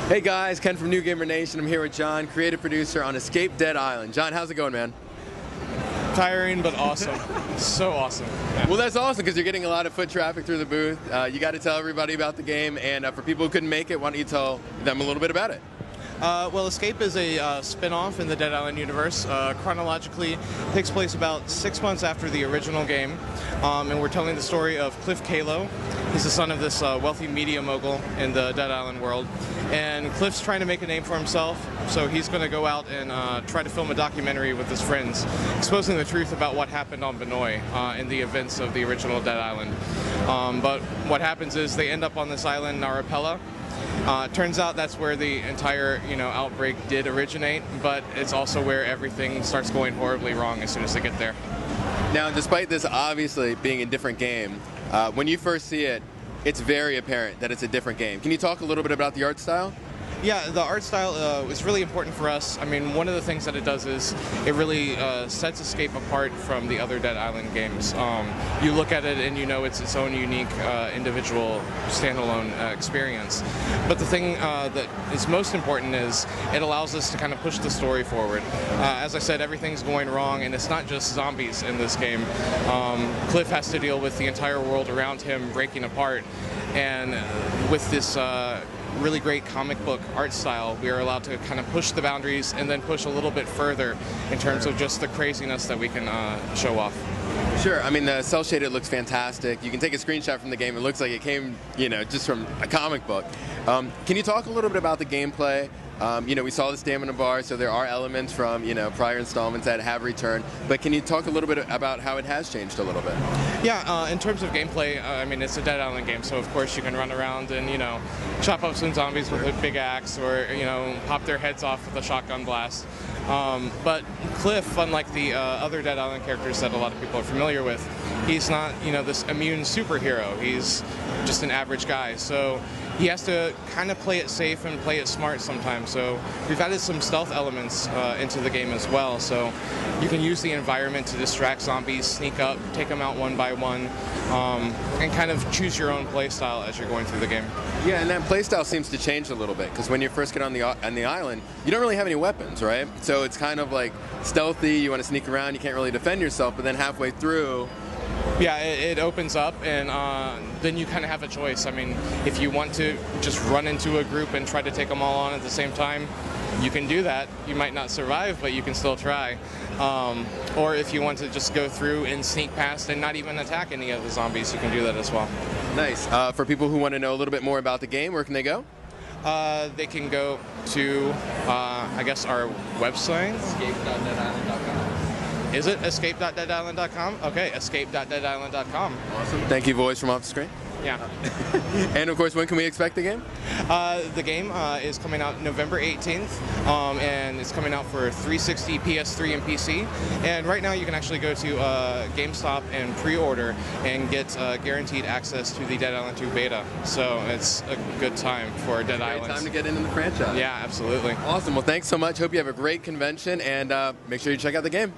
Hey guys, Ken from New Gamer Nation. I'm here with John, creative producer on Escape Dead Island. John, how's it going, man? Tiring, but awesome. So awesome. Yeah. Well, that's awesome because you're getting a lot of foot traffic through the booth. You got to tell everybody about the game, and for people who couldn't make it, why don't you tell them a little bit about it? Well, Escape is a spin-off in the Dead Island universe. Chronologically, takes place about 6 months after the original game, and we're telling the story of Cliff Kalo. He's the son of this wealthy media mogul in the Dead Island world, and Cliff's trying to make a name for himself, so he's going to go out and try to film a documentary with his friends, exposing the truth about what happened on Benoi in the events of the original Dead Island. But what happens is they end up on this island, Narapella. Turns out that's where the entire, outbreak did originate, but it's also where everything starts going horribly wrong as soon as they get there. Now, despite this obviously being a different game, when you first see it, it's very apparent that it's a different game. Can you talk a little bit about the art style? Yeah, the art style is really important for us. I mean, one of the things that it does is it really sets Escape apart from the other Dead Island games. You look at it and you know it's its own unique individual standalone experience. But the thing that is most important is it allows us to kind of push the story forward. As I said, everything's going wrong, and it's not just zombies in this game. Cliff has to deal with the entire world around him breaking apart, and with this really great comic book art style, we are allowed to kind of push the boundaries and then push a little bit further in terms of just the craziness that we can show off. Sure. I mean, the cell shaded looks fantastic. You can take a screenshot from the game. It looks like it came, just from a comic book. Can you talk a little bit about the gameplay? We saw the stamina bar, so there are elements from, prior installments that have returned. But can you talk a little bit about how it has changed a little bit? Yeah, in terms of gameplay, it's a Dead Island game, so of course you can run around and, chop up some zombies with a big axe or, pop their heads off with a shotgun blast. But Cliff, unlike the other Dead Island characters that a lot of people are familiar with, he's not, this immune superhero. He's just an average guy. So he has to kind of play it safe and play it smart sometimes. So we've added some stealth elements into the game as well. So you can use the environment to distract zombies, sneak up, take them out one by one, and kind of choose your own play style as you're going through the game. Yeah, and that playstyle seems to change a little bit, because when you first get on the island, you don't really have any weapons, right? So it's kind of like stealthy, you want to sneak around, you can't really defend yourself, but then halfway through... Yeah, it opens up, and then you kind of have a choice. I mean, if you want to just run into a group and try to take them all on at the same time, you can do that. You might not survive, but you can still try. Or if you want to just go through and sneak past and not even attack any of the zombies, you can do that as well. Nice. For people who want to know a little bit more about the game, where can they go? They can go to, our website. Escape.deadisland.com. Is it escape.deadisland.com? Okay, escape.deadisland.com. Awesome. Thank you, voice from off the screen. Yeah. And of course, when can we expect the game? The game is coming out November 18th, and it's coming out for 360, PS3, and PC. And right now you can actually go to GameStop and pre-order and get guaranteed access to the Dead Island 2 beta. So it's a good time for Dead Island. Great time to get into the franchise. Yeah, absolutely. Awesome. Well, thanks so much. Hope you have a great convention, and make sure you check out the game.